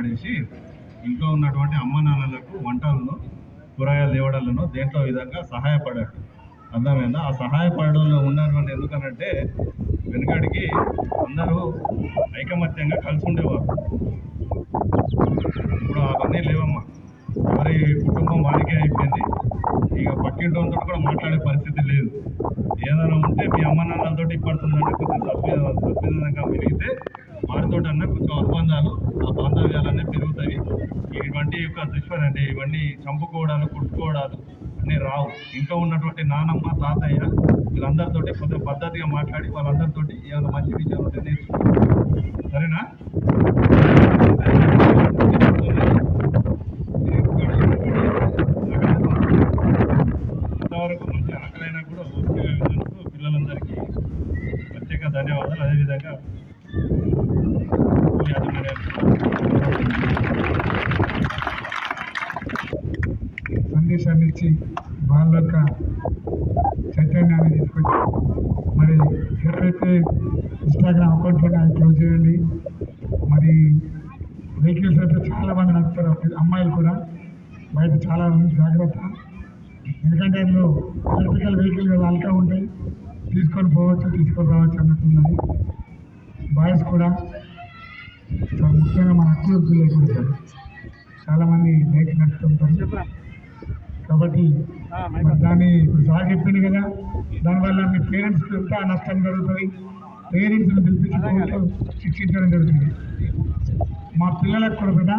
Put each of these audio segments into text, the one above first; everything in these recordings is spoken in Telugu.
పడేసి ఇంట్లో ఉన్నటువంటి అమ్మ నాన్నలకు వంటలను కూరగాయలు తేవడాలను దేంట్లో విధంగా సహాయపడాడు. అర్థమైందా? ఆ సహాయపడడంలో ఉన్నటువంటి ఎందుకనంటే వెనుకడికి అందరూ ఐకమత్యంగా కలిసి ఉండేవారు. ఇప్పుడు అవన్నీ లేవమ్మా. ఎవరి కుటుంబం వారికే అయిపోయింది. ఇక పక్కింటి వాళ్ళతో కూడా మాట్లాడే పరిస్థితి లేదు. ఏదైనా ఉంటే మీ అమ్మ నాన్నలతో పడుతుందంటే కొంచెం సభ్యంగా పెరిగితే వారితో అన్న కొంచెం అనుబంధాలు, ఆ బాంధవ్యాలన్నీ పెరుగుతాయి. ఇటువంటి యొక్క దుష్పరి అంటే ఇవన్నీ చంపుకోవడాలు, కొట్టుకోవడాలు అన్నీ రావు. ఇంట్లో ఉన్నటువంటి నానమ్మ, తాతయ్య వీళ్ళందరితోటి కొంచెం పద్ధతిగా మాట్లాడి వాళ్ళందరితోటి ఏమైనా మంచి విషయాలు ఉంటే నేర్చుకుంటారు. సరేనా? ఇంతవరకు మంచి ఆకలైనా కూడా ఓపికగా విన్నందుకు పిల్లలందరికీ ప్రత్యేక ధన్యవాదాలు. అదేవిధంగా సందేశాన్ని ఇచ్చి వాళ్ళ యొక్క చైతన్యాన్ని తీసుకొచ్చి మరి ఎవరైతే ఇన్స్టాగ్రామ్ అకౌంట్లో అది క్లోజ్ చేయండి. మరి వెహికల్స్ అయితే చాలా మంది నడుపుతారు, అమ్మాయిలు కూడా బయట చాలా మంది జాగ్రత్త. ఎందుకంటే అందులో ఎలక్ట్రికల్ వెహికల్ అల్కా ఉంటాయి, తీసుకొని పోవచ్చు తీసుకొని రావచ్చు అన్నట్టున్నది. బాయ్స్ కూడా చాలా ముఖ్యంగా మన అక్కులు పిల్లలు కూడా చాలామంది బైక్ నడుపుతుంటారు. కాబట్టి దాన్ని ఇప్పుడు సార్ చెప్పింది కదా, దానివల్ల మీ పేరెంట్స్కి ఎంత నష్టం జరుగుతుంది. పేరెంట్స్ని పిలిపించి శిక్షించడం జరుగుతుంది. మా పిల్లలకు కూడా కదా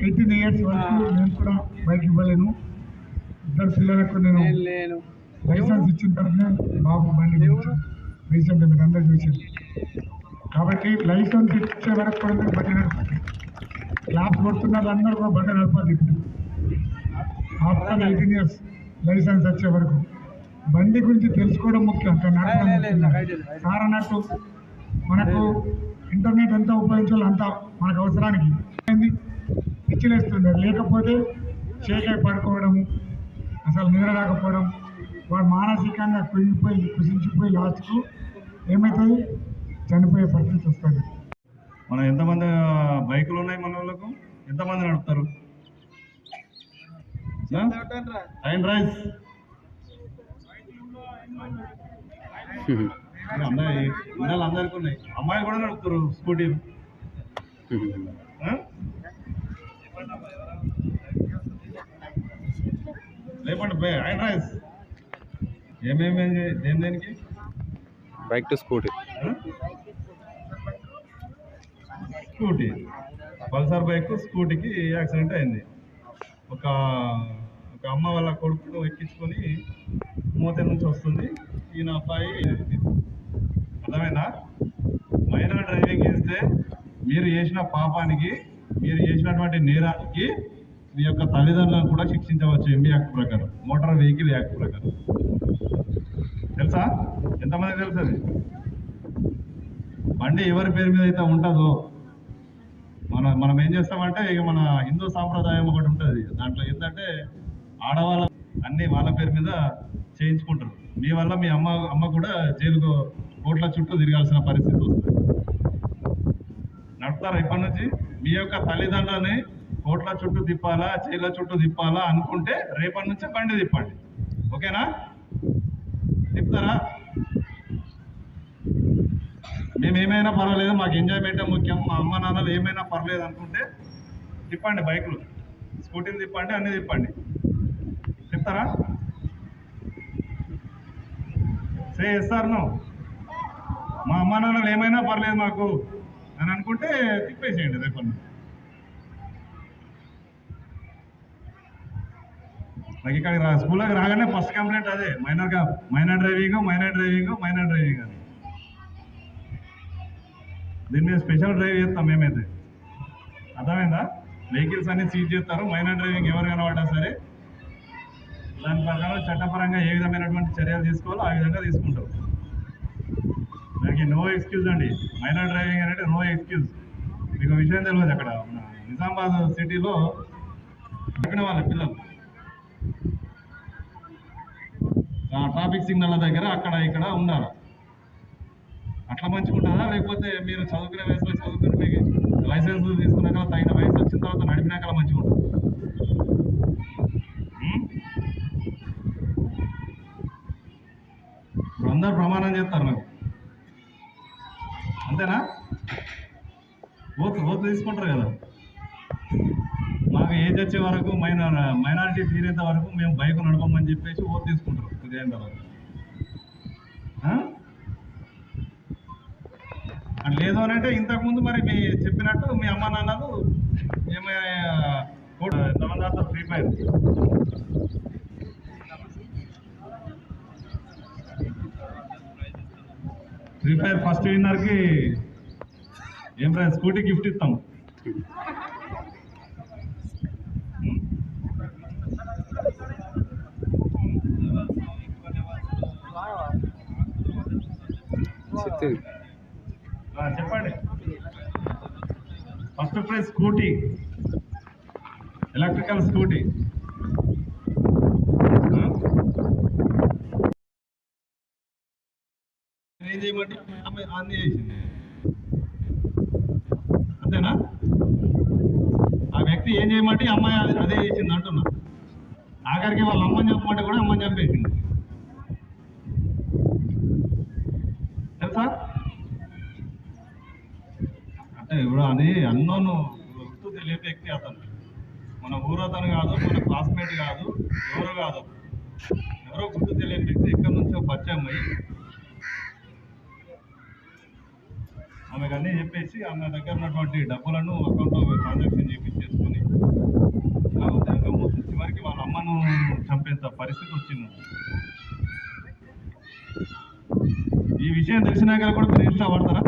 18 years వరకు నేను కూడా బైక్ ఇవ్వలేను. ఇద్దరు పిల్లలకు నేను లైసెన్స్ ఇచ్చిన తర్వాత బాబు బండి రీసెంట్గా మీరు అందరూ చూసింది. కాబట్టి లైసెన్స్ ఇచ్చే వరకు కూడా మీరు బండి నడపండి. క్లాప్స్ కొడుతున్నారు అందరూ కూడా బండి నడపండి. ఆఫ్టర్ 18 years లైసెన్స్ వచ్చే వరకు బండి గురించి తెలుసుకోవడం ముఖ్యం. సార్ అన్నట్టు మనకు ఇంటర్నెట్ ఎంత ఉపయోగించాలో అంత మనకు అవసరానికి పిచ్చిలేస్తుంది. లేకపోతే చేకై పడుకోవడము, అసలు నిద్ర రాకపోవడం, వాడు మానసికంగా కుంగిపోయి కుసించిపోయి లాస్ట్కు ఏమవుతుంది, చనిపోయే పరిస్థితి వస్తుంది. మనం ఎంతమంది బైకులు ఉన్నాయి మన వాళ్ళకు? ఎంతమంది నడుపుతారు? అందరికి ఉన్నాయి. అమ్మాయిలు కూడా నడుపుతారు స్కూటీ. లేపండి అండ్ రైస్. ఏమేమి దేనికి? Bike to scooty. Scooty Pulsar bike స్కూటీకి యాక్సిడెంట్ అయింది. ఒక అమ్మ వాళ్ళ కొడుకును ఎక్కించుకొని మూత నుంచి వస్తుంది. ఈయన అబ్బాయి అర్థమైందా? మైనర్ డ్రైవింగ్ చేస్తే మీరు చేసిన పాపానికి, మీరు చేసినటువంటి నేరానికి మీ యొక్క తల్లిదండ్రులను కూడా శిక్షించవచ్చు. ఎంబీ యాక్ట్ ప్రకారం, మోటార్ వెహికల్ యాక్ట్ ప్రకారం. తెలుసా? ఎంతమంది తెలుసు? అది బండి ఎవరి పేరు మీద అయితే ఉంటుందో మనం ఏం చేస్తామంటే, ఇక మన హిందూ సాంప్రదాయం ఒకటి ఉంటుంది. దాంట్లో ఏంటంటే ఆడవాళ్ళ అన్నీ వాళ్ళ పేరు మీద చేయించుకుంటారు. మీ వల్ల మీ అమ్మ కూడా జైలుకు కోట్ల చుట్టూ తిరగాల్సిన పరిస్థితి వస్తుంది. నడుపుతారా ఇప్పటి నుంచి? మీ యొక్క తల్లిదండ్రులని కోట్ల చుట్టూ తిప్పాలా, జైళ్ళ చుట్టూ తిప్పాలా అనుకుంటే రేపటి నుంచే బండి తిప్పండి. ఓకేనా? తిప్పుతారా? మేము ఏమైనా పర్వాలేదు, మాకు ఎంజాయ్మెంటే ముఖ్యం, మా అమ్మ నాన్నలు ఏమైనా పర్లేదు అనుకుంటే తిప్పండి. బైకులు, స్కూటీలు తిప్పండి, అన్నీ తిప్పండి. చెప్తారా? చేస్తారు. మా అమ్మ నాన్నలు ఏమైనా పర్లేదు మాకు అని అనుకుంటే తిప్పేసేయండి రేపటి. నాకు ఇక్కడ స్కూల్లోకి రాగానే ఫస్ట్ కంప్లైంట్ అదే, మైనర్ డ్రైవింగ్ అని. దీని మీద స్పెషల్ డ్రైవ్ చేస్తాం మేమైతే. అర్థమైందా? వెహికల్స్ అన్ని సీజ్ చేస్తారు. మైనర్ డ్రైవింగ్ ఎవరు కనబడ్డా సరే దాని ప్రకారం చట్టపరంగా ఏ విధమైనటువంటి చర్యలు తీసుకోవాలో ఆ విధంగా తీసుకుంటాం. దానికి నో ఎక్స్క్యూజ్ అండి. మైనర్ డ్రైవింగ్ అంటే నో ఎక్స్క్యూజ్. మీకు విషయం తెలియదు, అక్కడ నిజామాబాద్ సిటీలో ఎక్కడ వాళ్ళ పిల్లలు ట్రాఫిక్ సిగ్నల్ దగ్గర అక్కడ ఇక్కడ ఉండాలి. అట్లా మంచుకుంటుందా? లేకపోతే మీరు చదువుకునే వయసులో చదువుకుని మీకు లైసెన్స్ తీసుకున్నాక తగిన వయసు వచ్చిన తర్వాత నడిపినాక మంచిగా ఉంటుంది. ఇప్పుడు అందరు ప్రమాణం చేస్తారు నాకు, అంతేనా? ఓతు తీసుకుంటారు కదా. మాకు ఏజ్ వచ్చే వరకు మైనారిటీ తీరేంత వరకు మేము బైక్ నడపమని చెప్పేసి ఓతు తీసుకుంటారు. ఇదేం తర్వాత లేదు అని అంటే ఇంతకుముందు మరి మీ చెప్పినట్టు మీ అమ్మ నాన్నలు ఏమైనా ఫ్రీ ఫైర్ ఫస్ట్ విన్నర్కి ఏం ప్రైజ్? స్కూటీ గిఫ్ట్ ఇస్తాం. చెప్పండి. First prize scooty, electrical scooty. ఏం చేయమంటే అన్నీ చేసింది, అంతేనా? ఆ వ్యక్తి ఏం చేయమంటే అమ్మాయి అదే చేసింది అంటున్నా. ఆఖరికి వాళ్ళ అమ్మని చెప్పమంటే కూడా అమ్మని చంపేసింది, తెలుసా? అంటే ఇప్పుడు అది అన్నోను గుర్తు తెలియని వ్యక్తి అతను. మన ఊరు అతను కాదు, మన క్లాస్మేట్ కాదు, ఎవరు కాదు, ఎవరో గుర్తు తెలియని వ్యక్తి ఎక్కడి నుంచో పరిచయం అయ్యి ఆమెకు అన్నీ చెప్పేసి ఆమె దగ్గర ఉన్నటువంటి డబ్బులను అకౌంట్లో ట్రాన్సాక్షన్ చేపించేసుకొని చివరికి వాళ్ళ అమ్మను చంపేంత పరిస్థితి వచ్చింది. ఈ విషయం తెలిసినాక కూడా మీరు ఇన్స్టా వాడతారా?